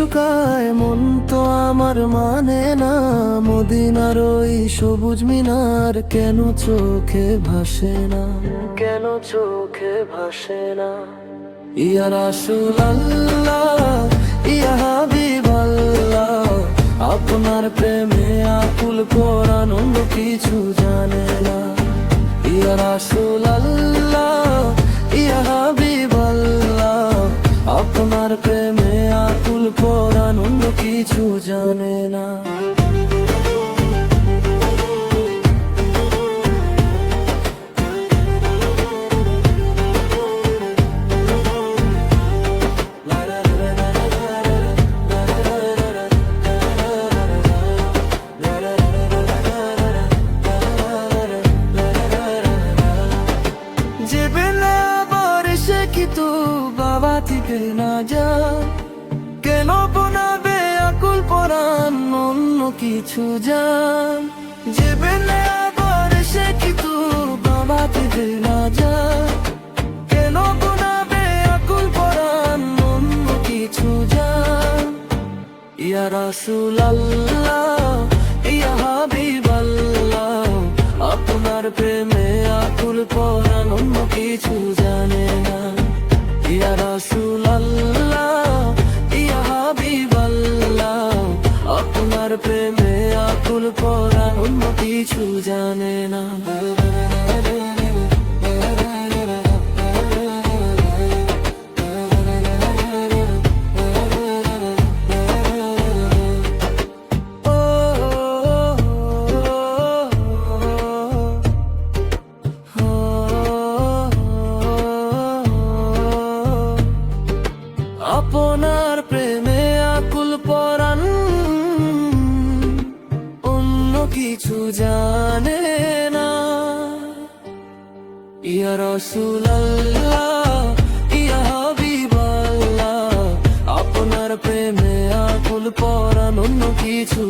শুকায় মন তো আমার মানে না, মদিনার ওই সবুজ মিনার কেন চোখে ভাসে না, কেন চোখে ভাসে না। ইয়া রাসূলুল্লাহ ইয়া হাবিবাল্লাহ, আপনার প্রেমে আকুল পরাণ অন্য কিছু জানে না। ইয়া রাসূলুল্লাহ ইয়া হাবিবাল্লাহ, আপনার প্রেমে আকুল পরাণ অন্য কিছু জানে না। কিন্তু বাবা থেকে না যা, কেন বোনাবে আকুল পরাণ অন্য কিছু জান। যে বেলে আবার সে কিন্তু বাবা থেকে না যা, কেন বোনাবে আকুল পরাণ অন্য কিছু জান। ইয়া রাসূলুল্লাহ ইয়া হাবিবাল্লাহ, আপনার প্রেমে আকুল পরাণ অন্য কিছু জানে না। ইয়া রাসূলুল্লাহ ইয়া হাবিবাল্লাহ, আপনার প্রেমে আকুল পরাণ অন্য কিছু জানে না। আপনার প্রেমে আকুল পরাণ অন্য কিছু জানে না। ইয়া রাসূলুল্লাহ ইয়া হাবিবাল্লাহ, আপনার প্রেমে আকুল পরাণ অন্য কিছু